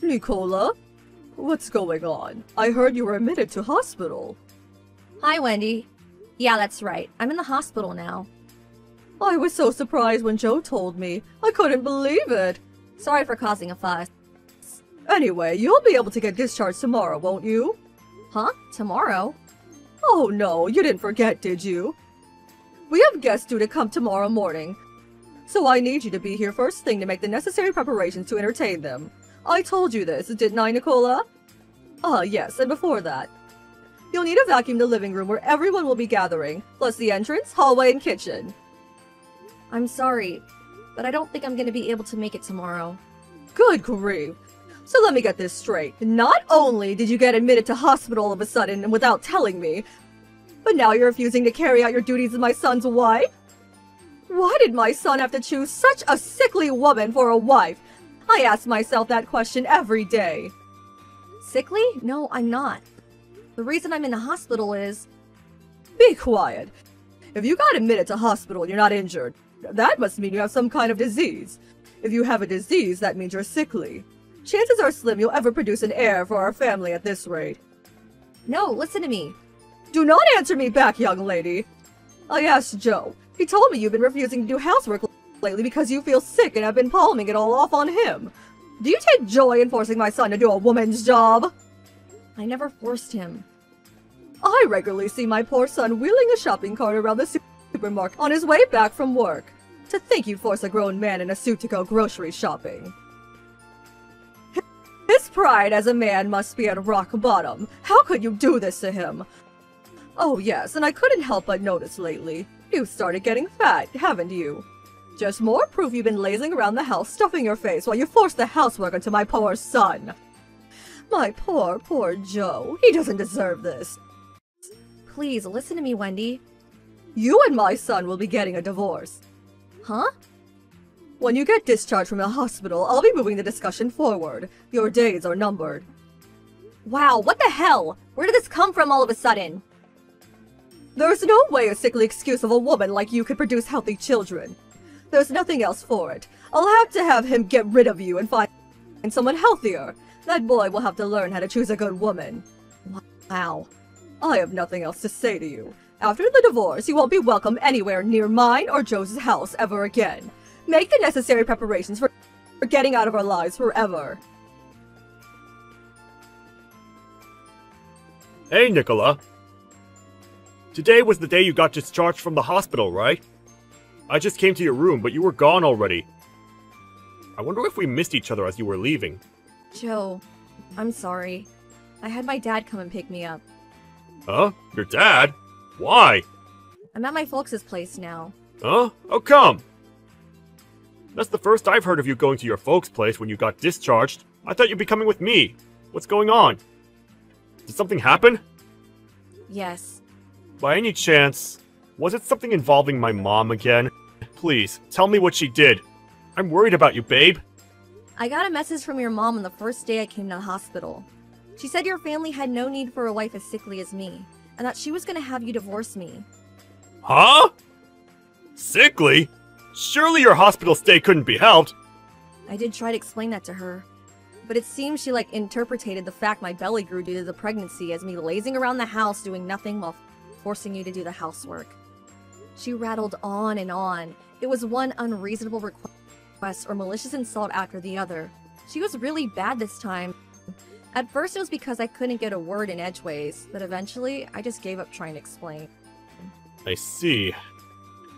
Nicola? What's going on? I heard you were admitted to hospital. Hi, Wendy. Yeah, that's right. I'm in the hospital now. I was so surprised when Joe told me. I couldn't believe it. Sorry for causing a fuss. Anyway, you'll be able to get discharged tomorrow, won't you? Huh? Tomorrow? Oh no, you didn't forget, did you? We have guests due to come tomorrow morning, so I need you to be here first thing to make the necessary preparations to entertain them. I told you this, didn't I, Nicola? Yes, and before that, you'll need to vacuum the living room where everyone will be gathering, plus the entrance, hallway, and kitchen. I'm sorry, but I don't think I'm gonna be able to make it tomorrow. Good grief. So let me get this straight. Not only did you get admitted to hospital all of a sudden and without telling me, but now you're refusing to carry out your duties as my son's wife? Why did my son have to choose such a sickly woman for a wife? I ask myself that question every day. Sickly? No, I'm not. The reason I'm in the hospital is... Be quiet. If you got admitted to hospital and you're not injured, that must mean you have some kind of disease. If you have a disease, that means you're sickly. Chances are slim you'll ever produce an heir for our family at this rate. No, listen to me. Do not answer me back, young lady. I asked Joe. He told me you've been refusing to do housework lately because you feel sick and have been palming it all off on him. Do you take joy in forcing my son to do a woman's job? I never forced him. I regularly see my poor son wheeling a shopping cart around the supermarket on his way back from work. To think you'd force a grown man in a suit to go grocery shopping. His pride as a man must be at rock bottom. How could you do this to him? Oh yes, and I couldn't help but notice lately. You've started getting fat, haven't you? Just more proof you've been lazing around the house stuffing your face while you force the housework onto my poor son. My poor, poor Joe. He doesn't deserve this. Please, listen to me, Wendy. You and my son will be getting a divorce. Huh? When you get discharged from the hospital, I'll be moving the discussion forward. Your days are numbered. Wow, what the hell? Where did this come from all of a sudden? There's no way a sickly excuse of a woman like you could produce healthy children. There's nothing else for it. I'll have to have him get rid of you and find someone healthier. That boy will have to learn how to choose a good woman. Wow. I have nothing else to say to you. After the divorce, you won't be welcome anywhere near mine or Joe's house ever again. Make the necessary preparations for getting out of our lives forever. Hey, Nicola. Today was the day you got discharged from the hospital, right? I just came to your room, but you were gone already. I wonder if we missed each other as you were leaving. Joe, I'm sorry. I had my dad come and pick me up. Huh? Your dad? Why? I'm at my folks' place now. Huh? How come? That's the first I've heard of you going to your folks' place when you got discharged. I thought you'd be coming with me. What's going on? Did something happen? Yes. By any chance, was it something involving my mom again? Please, tell me what she did. I'm worried about you, babe. I got a message from your mom on the first day I came to the hospital. She said your family had no need for a wife as sickly as me, and that she was gonna have you divorce me. Huh? Sickly? Surely your hospital stay couldn't be helped. I did try to explain that to her, but it seems she interpreted the fact my belly grew due to the pregnancy as me lazing around the house doing nothing while forcing you to do the housework. She rattled on and on. It was one unreasonable request or malicious insult after the other. She was really bad this time. At first it was because I couldn't get a word in edgeways, but eventually I just gave up trying to explain. I see.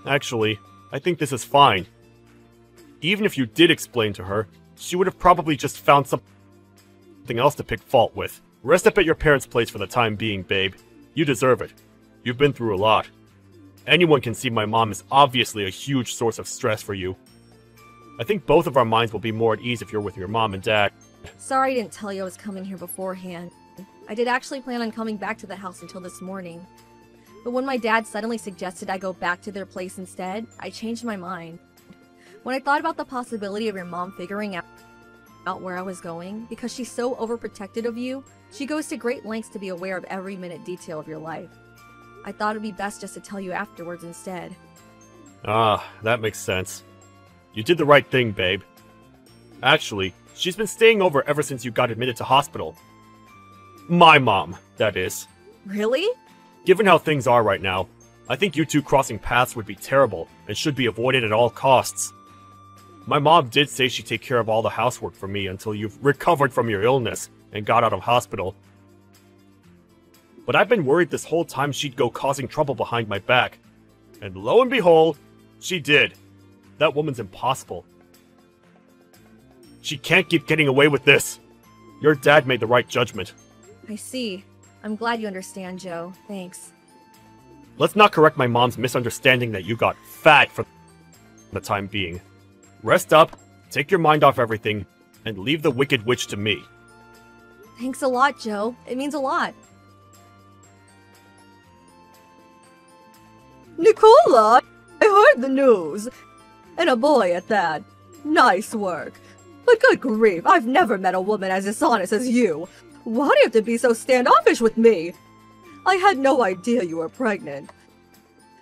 Actually, I think this is fine. Even if you did explain to her, she would have probably just found something else to pick fault with. Rest up at your parents' place for the time being, babe. You deserve it. You've been through a lot. Anyone can see my mom is obviously a huge source of stress for you. I think both of our minds will be more at ease if you're with your mom and dad. Sorry I didn't tell you I was coming here beforehand. I did actually plan on coming back to the house until this morning. But when my dad suddenly suggested I go back to their place instead, I changed my mind. When I thought about the possibility of your mom figuring out where I was going, because she's so overprotected of you, she goes to great lengths to be aware of every minute detail of your life. I thought it'd be best just to tell you afterwards instead. Ah, that makes sense. You did the right thing, babe. Actually, She's been staying over ever since you got admitted to hospital. My mom, that is. Really? Given how things are right now, I think you two crossing paths would be terrible and should be avoided at all costs. My mom did say she'd take care of all the housework for me until you've recovered from your illness and got out of hospital. But I've been worried this whole time she'd go causing trouble behind my back. And lo and behold, she did. That woman's impossible. She can't keep getting away with this. Your dad made the right judgment. I see. I'm glad you understand, Joe. Thanks. Let's not correct my mom's misunderstanding that you got fat for the time being. Rest up, take your mind off everything, and leave the Wicked Witch to me. Thanks a lot, Joe. It means a lot. Nicola, I heard the news. And a boy at that. Nice work. But good grief, I've never met a woman as dishonest as you. Why do you have to be so standoffish with me? I had no idea you were pregnant.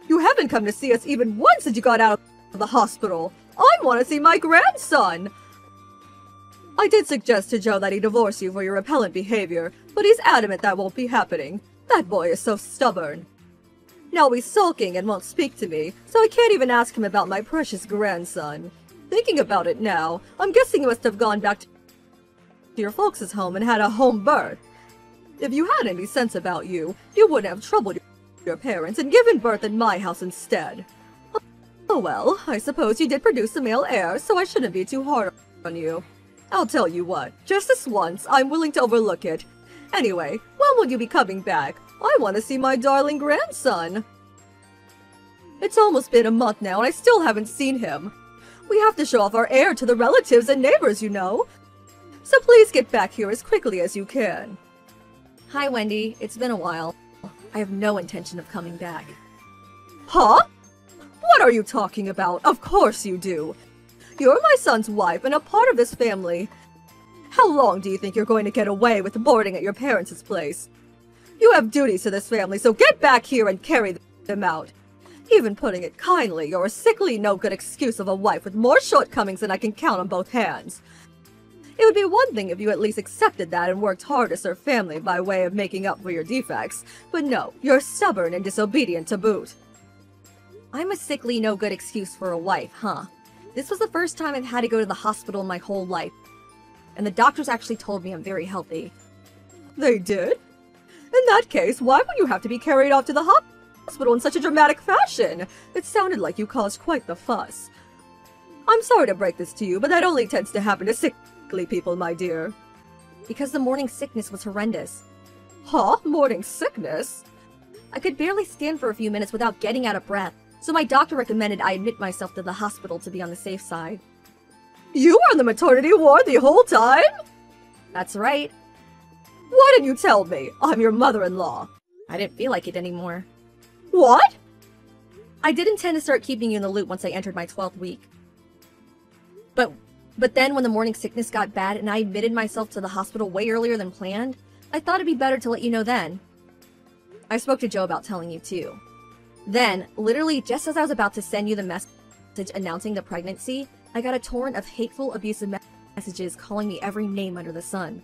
You haven't come to see us even once since you got out of the hospital. I want to see my grandson. I did suggest to Joe that he divorce you for your repellent behavior, but he's adamant that won't be happening. That boy is so stubborn. Now he's sulking and won't speak to me, so I can't even ask him about my precious grandson. Thinking about it now, I'm guessing you must have gone back to your folks' home and had a home birth. If you had any sense about you, you wouldn't have troubled your parents and given birth in my house instead. Oh well, I suppose you did produce a male heir, so I shouldn't be too hard on you. I'll tell you what, just this once, I'm willing to overlook it. Anyway, when will you be coming back? I want to see my darling grandson. It's almost been a month now and I still haven't seen him. We have to show off our heir to the relatives and neighbors, you know. So please get back here as quickly as you can. Hi, Wendy. It's been a while. I have no intention of coming back. Huh? What are you talking about? Of course you do. You're my son's wife and a part of this family. How long do you think you're going to get away with boarding at your parents' place? You have duties to this family, so get back here and carry them out. Even putting it kindly, you're a sickly, no-good excuse of a wife with more shortcomings than I can count on both hands. It would be one thing if you at least accepted that and worked hard to serve family by way of making up for your defects, but no, you're stubborn and disobedient to boot. I'm a sickly, no-good excuse for a wife, huh? This was the first time I've had to go to the hospital in my whole life, and the doctors actually told me I'm very healthy. They did? In that case, why would you have to be carried off to the hospital in such a dramatic fashion? It sounded like you caused quite the fuss. I'm sorry to break this to you, but that only tends to happen to sickly people, my dear. Because the morning sickness was horrendous. Huh? Morning sickness? I could barely stand for a few minutes without getting out of breath, so my doctor recommended I admit myself to the hospital to be on the safe side. You were in the maternity ward the whole time? That's right. Why didn't you tell me? I'm your mother-in-law. I didn't feel like it anymore. What? I did intend to start keeping you in the loop once I entered my 12th week. But then when the morning sickness got bad and I admitted myself to the hospital way earlier than planned, I thought it'd be better to let you know then. I spoke to Joe about telling you too. Then, literally just as I was about to send you the message announcing the pregnancy, I got a torrent of hateful, abusive messages calling me every name under the sun.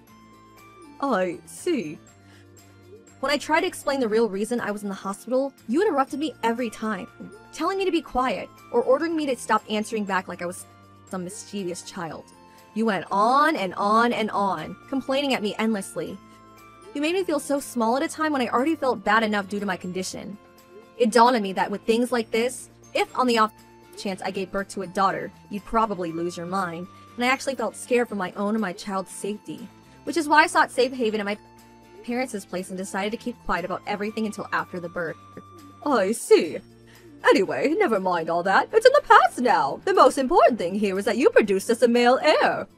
I see. When I tried to explain the real reason I was in the hospital, you interrupted me every time, telling me to be quiet, or ordering me to stop answering back like I was some mischievous child. You went on and on and on, complaining at me endlessly. You made me feel so small at a time when I already felt bad enough due to my condition. It dawned on me that with things like this, if on the off chance I gave birth to a daughter, you'd probably lose your mind, and I actually felt scared for my own and my child's safety, which is why I sought safe haven at my parents' place and decided to keep quiet about everything until after the birth. I see. Anyway, never mind all that. It's in the past now. The most important thing here is that you produced us a male heir.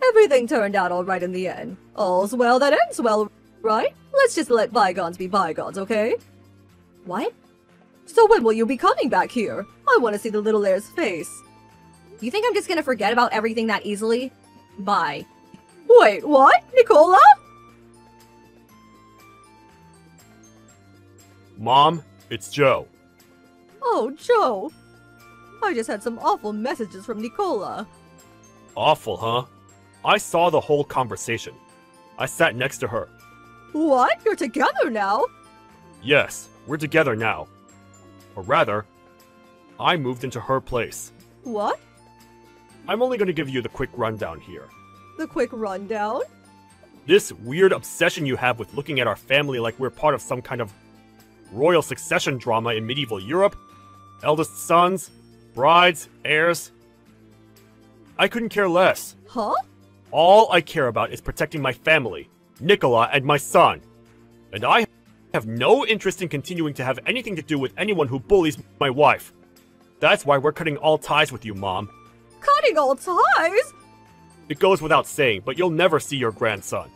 Everything turned out all right in the end. All's well that ends well, right? Let's just let bygones be bygones, okay? What? So when will you be coming back here? I want to see the little heir's face. You think I'm just gonna forget about everything that easily? Bye. Wait, what? Nicola? Mom, it's Joe. Oh, Joe. I just had some awful messages from Nicola. Awful, huh? I saw the whole conversation. I sat next to her. What? You're together now? Yes, we're together now. Or rather, I moved into her place. What? I'm only going to give you the quick rundown here. The quick rundown? This weird obsession you have with looking at our family like we're part of some kind of royal succession drama in medieval Europe. Eldest sons, brides, heirs. I couldn't care less. Huh? All I care about is protecting my family, Nicola and my son. And I have no interest in continuing to have anything to do with anyone who bullies my wife. That's why we're cutting all ties with you, Mom. Cutting all ties? It goes without saying, but you'll never see your grandson.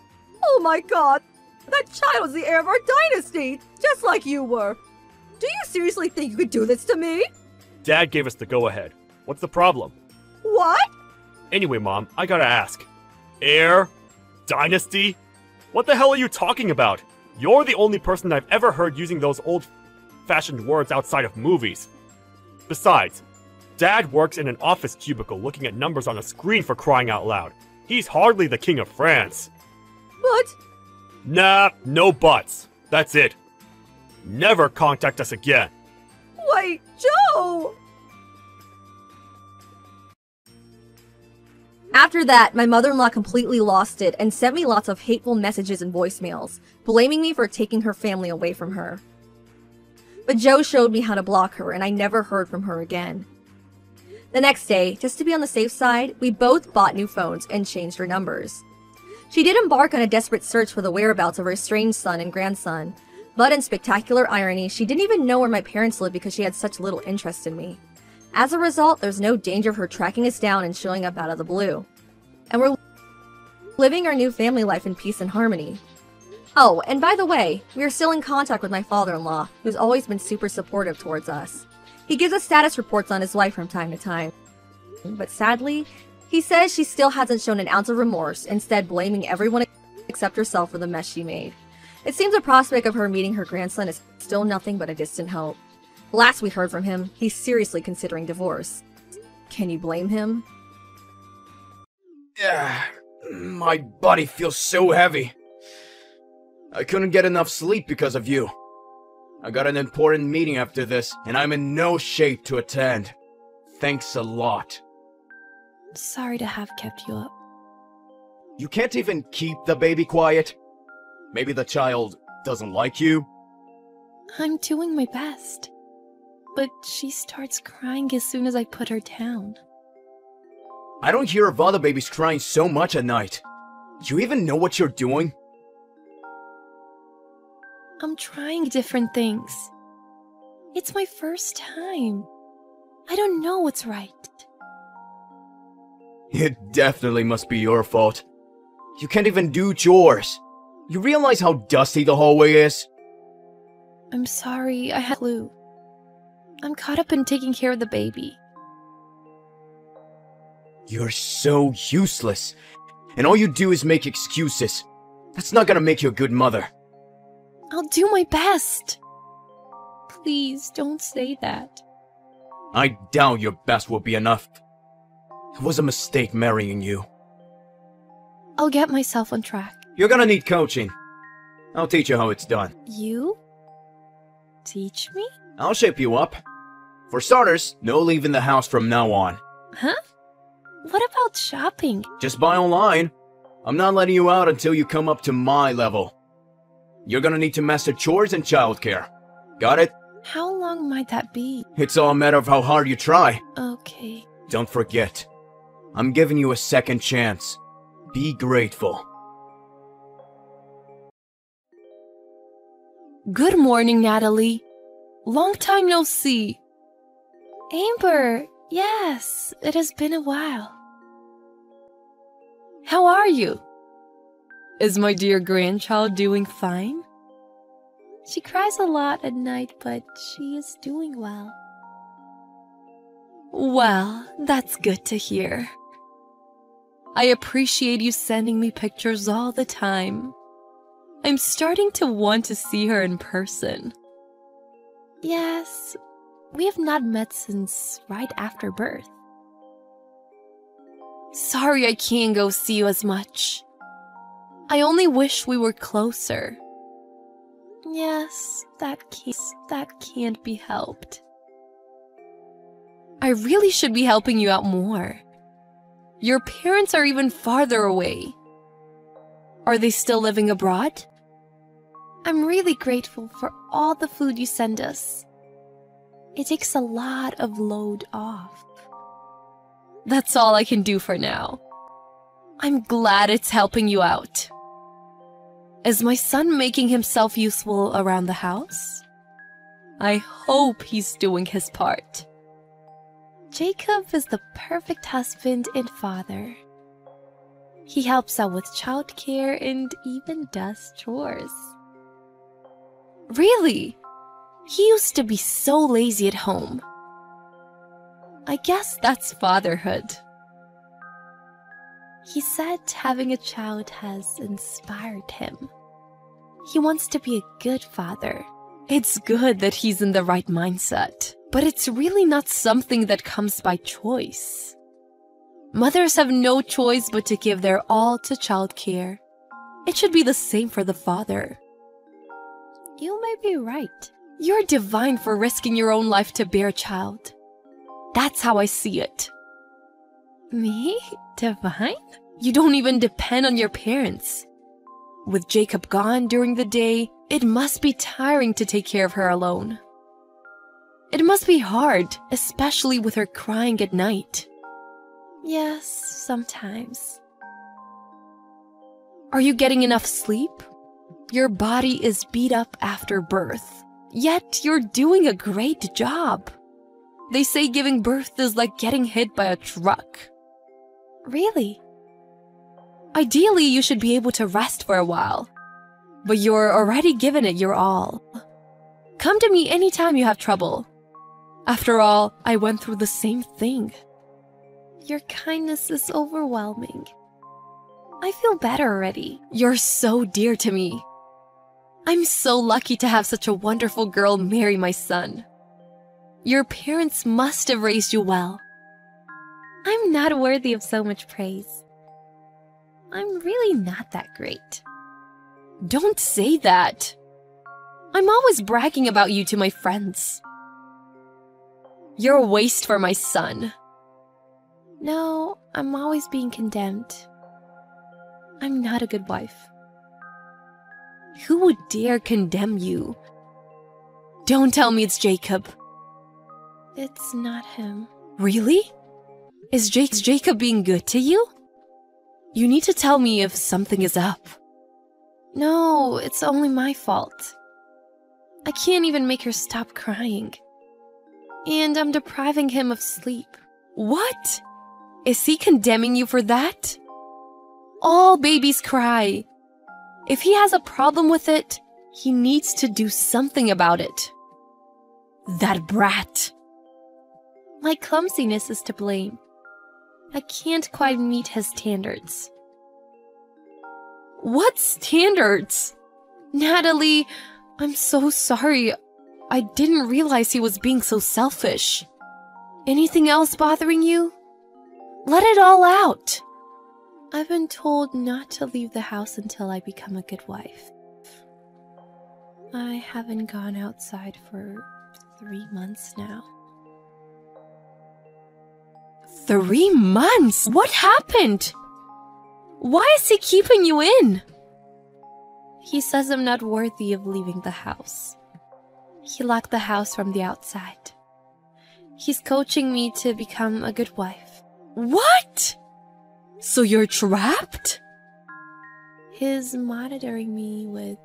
Oh my god! That child's the heir of our dynasty! Just like you were! Do you seriously think you could do this to me? Dad gave us the go-ahead. What's the problem? What? Anyway, Mom, I gotta ask. Heir? Dynasty? What the hell are you talking about? You're the only person I've ever heard using those old-fashioned words outside of movies. Besides, Dad works in an office cubicle looking at numbers on a screen for crying out loud. He's hardly the king of France. But... Nah, no buts. That's it. Never contact us again. Wait, Joe! After that, my mother-in-law completely lost it and sent me lots of hateful messages and voicemails, blaming me for taking her family away from her. But Joe showed me how to block her, and I never heard from her again. The next day, just to be on the safe side, we both bought new phones and changed our numbers. She did embark on a desperate search for the whereabouts of her estranged son and grandson, but in spectacular irony, she didn't even know where my parents lived because she had such little interest in me. As a result, there's no danger of her tracking us down and showing up out of the blue. And we're living our new family life in peace and harmony. Oh, and by the way, we are still in contact with my father-in-law, who's always been super supportive towards us. He gives us status reports on his wife from time to time. But sadly, he says she still hasn't shown an ounce of remorse, instead blaming everyone except herself for the mess she made. It seems the prospect of her meeting her grandson is still nothing but a distant hope. Last we heard from him, he's seriously considering divorce. Can you blame him? My body feels so heavy. I couldn't get enough sleep because of you. I got an important meeting after this, and I'm in no shape to attend. Thanks a lot. Sorry to have kept you up. You can't even keep the baby quiet? Maybe the child doesn't like you? I'm doing my best. But she starts crying as soon as I put her down. I don't hear of other babies crying so much at night. Do you even know what you're doing? I'm trying different things. It's my first time. I don't know what's right. It definitely must be your fault. You can't even do chores. You realize how dusty the hallway is? I'm sorry, I had a clue. I'm caught up in taking care of the baby. You're so useless. And all you do is make excuses. That's not gonna make you a good mother. I'll do my best. Please don't say that. I doubt your best will be enough. It was a mistake marrying you. I'll get myself on track. You're gonna need coaching. I'll teach you how it's done. You? Teach me? I'll shape you up. For starters, no leaving the house from now on. Huh? What about shopping? Just buy online. I'm not letting you out until you come up to my level. You're gonna need to master chores and childcare. Got it? How long might that be? It's all a matter of how hard you try. Okay. Don't forget, I'm giving you a second chance. Be grateful. Good morning, Natalie. Long time no see. Amber, yes, it has been a while. How are you? Is my dear grandchild doing fine? She cries a lot at night, but she is doing well. Well, that's good to hear. I appreciate you sending me pictures all the time. I'm starting to want to see her in person. Yes, we have not met since right after birth. Sorry I can't go see you as much. I only wish we were closer. Yes, that can't be helped. I really should be helping you out more. Your parents are even farther away. Are they still living abroad? I'm really grateful for all the food you send us. It takes a lot of load off. That's all I can do for now. I'm glad it's helping you out. Is my son making himself useful around the house? I hope he's doing his part. Jacob is the perfect husband and father. He helps out with childcare and even does chores. Really? He used to be so lazy at home. I guess that's fatherhood. He said having a child has inspired him. He wants to be a good father. It's good that he's in the right mindset, but it's really not something that comes by choice. Mothers have no choice but to give their all to childcare. It should be the same for the father. You may be right. You're divine for risking your own life to bear a child. That's how I see it. Me? Divine? You don't even depend on your parents. With Jacob gone during the day, it must be tiring to take care of her alone. It must be hard, especially with her crying at night. Yes, sometimes. Are you getting enough sleep? Your body is beat up after birth, yet you're doing a great job. They say giving birth is like getting hit by a truck. Really? Ideally, you should be able to rest for a while, but you're already giving it your all. Come to me anytime you have trouble. After all, I went through the same thing. Your kindness is overwhelming. I feel better already. You're so dear to me. I'm so lucky to have such a wonderful girl marry my son. Your parents must have raised you well. I'm not worthy of so much praise. I'm really not that great. Don't say that. I'm always bragging about you to my friends. You're a waste for my son. No, I'm always being condemned. I'm not a good wife. Who would dare condemn you? Don't tell me it's Jacob. It's not him. Really? Is Jacob being good to you? You need to tell me if something is up. No, it's only my fault. I can't even make her stop crying. And I'm depriving him of sleep. What? Is he condemning you for that? All babies cry. If he has a problem with it, he needs to do something about it. That brat. My clumsiness is to blame. I can't quite meet his standards. What standards? Natalie, I'm so sorry. I didn't realize he was being so selfish. Anything else bothering you? Let it all out. I've been told not to leave the house until I become a good wife. I haven't gone outside for 3 months now. 3 months? What happened? Why is he keeping you in? He says I'm not worthy of leaving the house. He locked the house from the outside. He's coaching me to become a good wife. What? So you're trapped? He's monitoring me with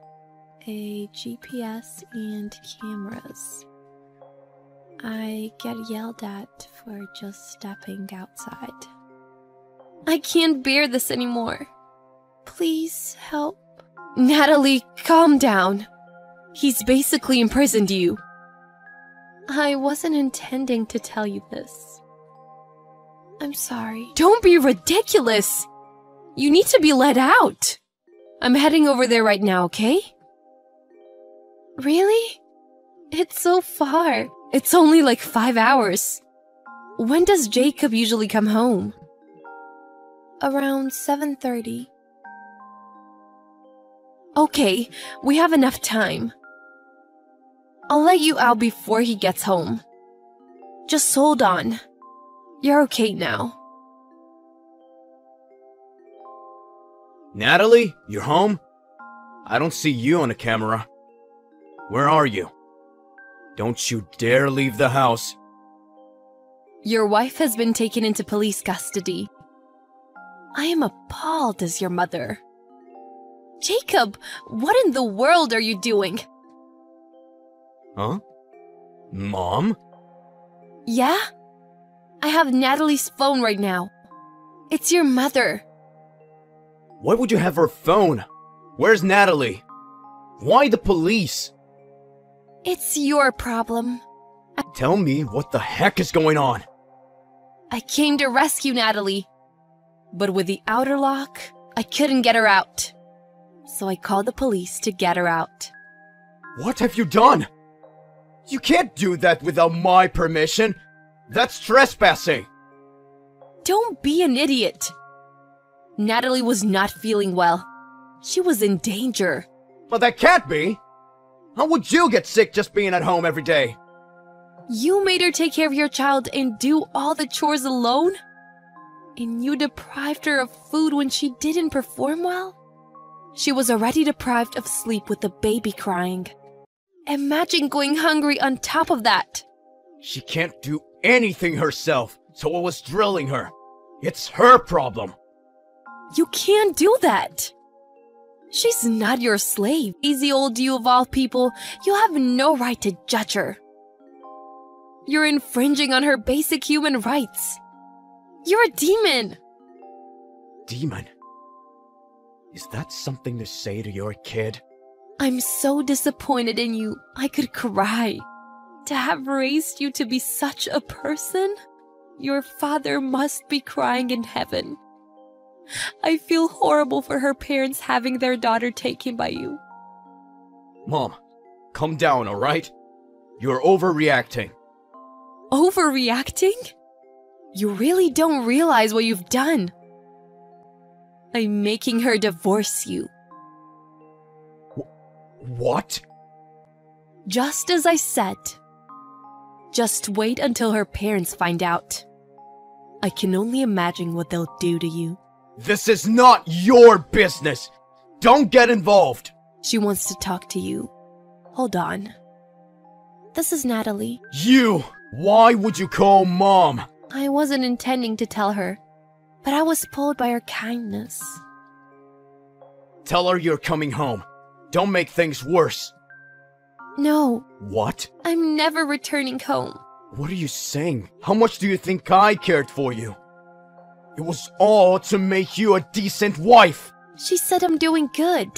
a GPS and cameras. I get yelled at for just stepping outside. I can't bear this anymore. Please help. Natalie, calm down. He's basically imprisoned you. I wasn't intending to tell you this. I'm sorry. Don't be ridiculous. You need to be let out. I'm heading over there right now, okay? Really? It's so far. It's only like 5 hours. When does Jacob usually come home? Around 7:30. Okay, we have enough time. I'll let you out before he gets home. Just hold on. You're okay now. Natalie, you're home? I don't see you on the camera. Where are you? Don't you dare leave the house. Your wife has been taken into police custody. I am appalled as your mother. Jacob, what in the world are you doing? Huh? Mom? Yeah? I have Natalie's phone right now. It's your mother. Why would you have her phone? Where's Natalie? Why the police? It's your problem. Tell me what the heck is going on. I came to rescue Natalie. But with the outer lock, I couldn't get her out. So I called the police to get her out. What have you done? You can't do that without my permission. That's trespassing. Don't be an idiot. Natalie was not feeling well. She was in danger. But that can't be. How would you get sick just being at home every day? You made her take care of your child and do all the chores alone? And you deprived her of food when she didn't perform well? She was already deprived of sleep with the baby crying. Imagine going hungry on top of that. She can't do anything herself, so I was drilling her. It's her problem. You can't do that. She's not your slave. Easy old you of all people, you have no right to judge her. You're infringing on her basic human rights. You're a demon. Demon? Is that something to say to your kid? I'm so disappointed in you, I could cry. To have raised you to be such a person, your father must be crying in heaven. I feel horrible for her parents having their daughter taken by you. Mom, calm down, alright? You're overreacting. Overreacting? You really don't realize what you've done. I'm making her divorce you. What? Just as I said. Just wait until her parents find out. I can only imagine what they'll do to you. This is not your business! Don't get involved! She wants to talk to you. Hold on. This is Natalie. You! Why would you call Mom? I wasn't intending to tell her, but I was pulled by her kindness. Tell her you're coming home. Don't make things worse. No. What? I'm never returning home. What are you saying? How much do you think I cared for you? It was all to make you a decent wife! She said I'm doing good.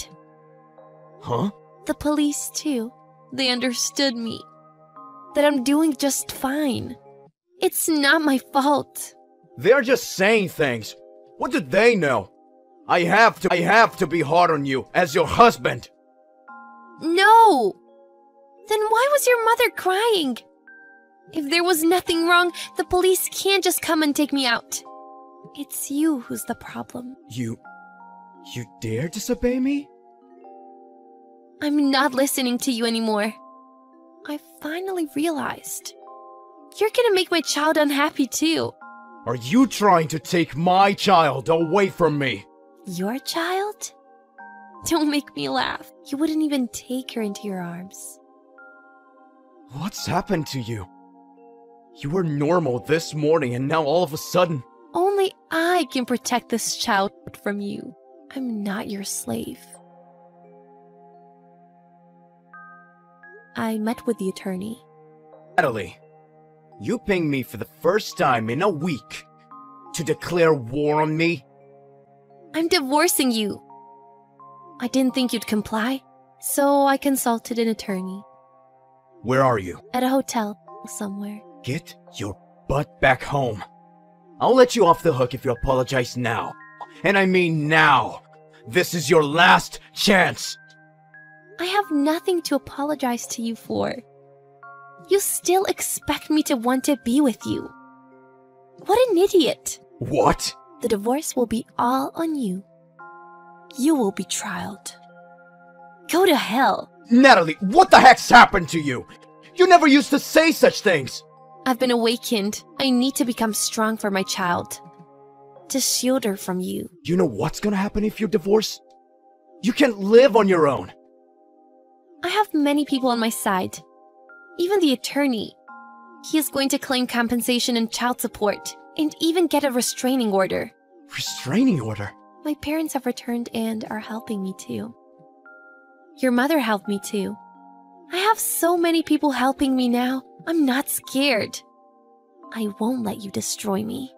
Huh? The police, too. They understood me. That I'm doing just fine. It's not my fault. They're just saying things. What do they know? I have to be hard on you as your husband. No! Then why was your mother crying? If there was nothing wrong, the police can't just come and take me out. It's you who's the problem. You dare disobey me? I'm not listening to you anymore. I finally realized. You're gonna make my child unhappy too. Are you trying to take my child away from me? Your child? Don't make me laugh. You wouldn't even take her into your arms. What's happened to you? You were normal this morning and now all of a sudden... Only I can protect this child from you. I'm not your slave. I met with the attorney. Natalie, you pinged me for the first time in a week to declare war on me? I'm divorcing you. I didn't think you'd comply, so I consulted an attorney. Where are you? At a hotel somewhere. Get your butt back home. I'll let you off the hook if you apologize now. And I mean now. This is your last chance. I have nothing to apologize to you for. You still expect me to want to be with you. What an idiot. What? The divorce will be all on you. You will be trialed. Go to hell. Natalie, what the heck's happened to you? You never used to say such things. I've been awakened. I need to become strong for my child. To shield her from you. You know what's gonna happen if you divorce? You can't live on your own. I have many people on my side. Even the attorney. He is going to claim compensation and child support, and even get a restraining order. Restraining order? My parents have returned and are helping me too. Your mother helped me too. I have so many people helping me now. I'm not scared. I won't let you destroy me.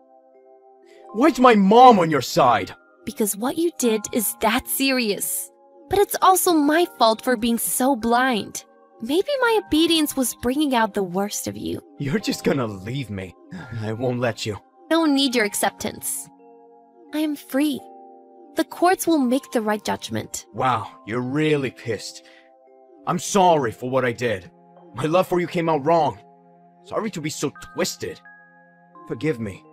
Why's my mom on your side? Because what you did is that serious. But it's also my fault for being so blind. Maybe my obedience was bringing out the worst of you. You're just gonna leave me. I won't let you. I don't need your acceptance. I am free. The courts will make the right judgment. Wow, you're really pissed. I'm sorry for what I did. My love for you came out wrong. Sorry to be so twisted. Forgive me.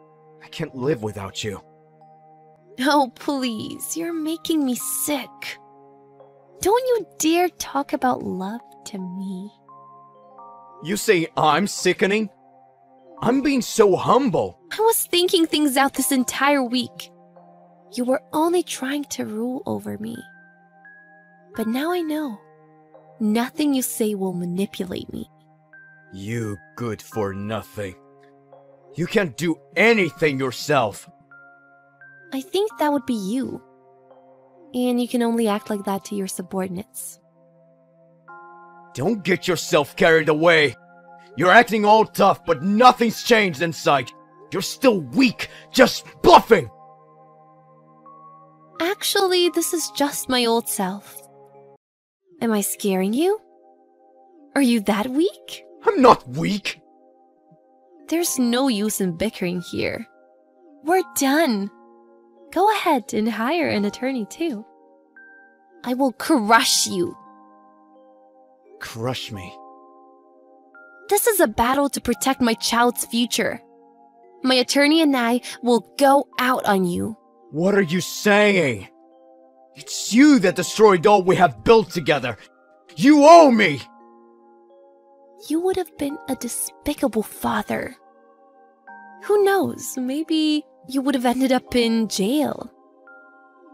I can't live without you. Oh, please, you're making me sick. Don't you dare talk about love to me. You say I'm sickening? I'm being so humble. I was thinking things out this entire week. You were only trying to rule over me. But now I know. Nothing you say will manipulate me. You good for nothing. You can't do anything yourself. I think that would be you. And you can only act like that to your subordinates. Don't get yourself carried away. You're acting all tough, but nothing's changed inside. You're still weak, just bluffing. Actually, this is just my old self. Am I scaring you? Are you that weak? I'm not weak. There's no use in bickering here. We're done. Go ahead and hire an attorney too. I will crush you. Crush me. This is a battle to protect my child's future. My attorney and I will go out on you. What are you saying? It's you that destroyed all we have built together. You owe me! You would have been a despicable father. Who knows, maybe you would have ended up in jail.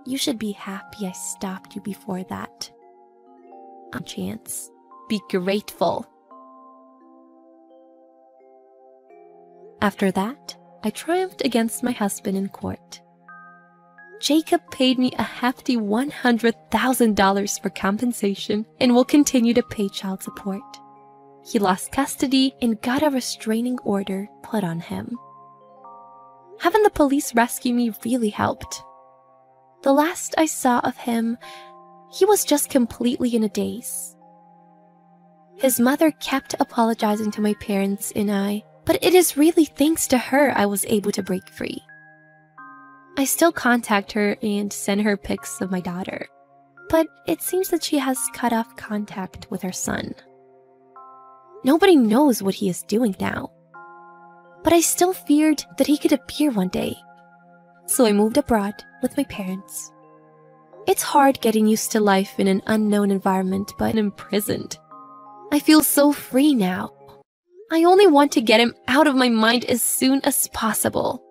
You should be happy I stopped you before that. A chance. Be grateful. After that, I triumphed against my husband in court. Jacob paid me a hefty $100,000 for compensation and will continue to pay child support. He lost custody and got a restraining order put on him. Having the police rescue me really helped. The last I saw of him, he was just completely in a daze. His mother kept apologizing to my parents and I, but it is really thanks to her I was able to break free. I still contact her and send her pics of my daughter, but it seems that she has cut off contact with her son. Nobody knows what he is doing now, but I still feared that he could appear one day, so I moved abroad with my parents. It's hard getting used to life in an unknown environment, but imprisoned. I feel so free now. I only want to get him out of my mind as soon as possible.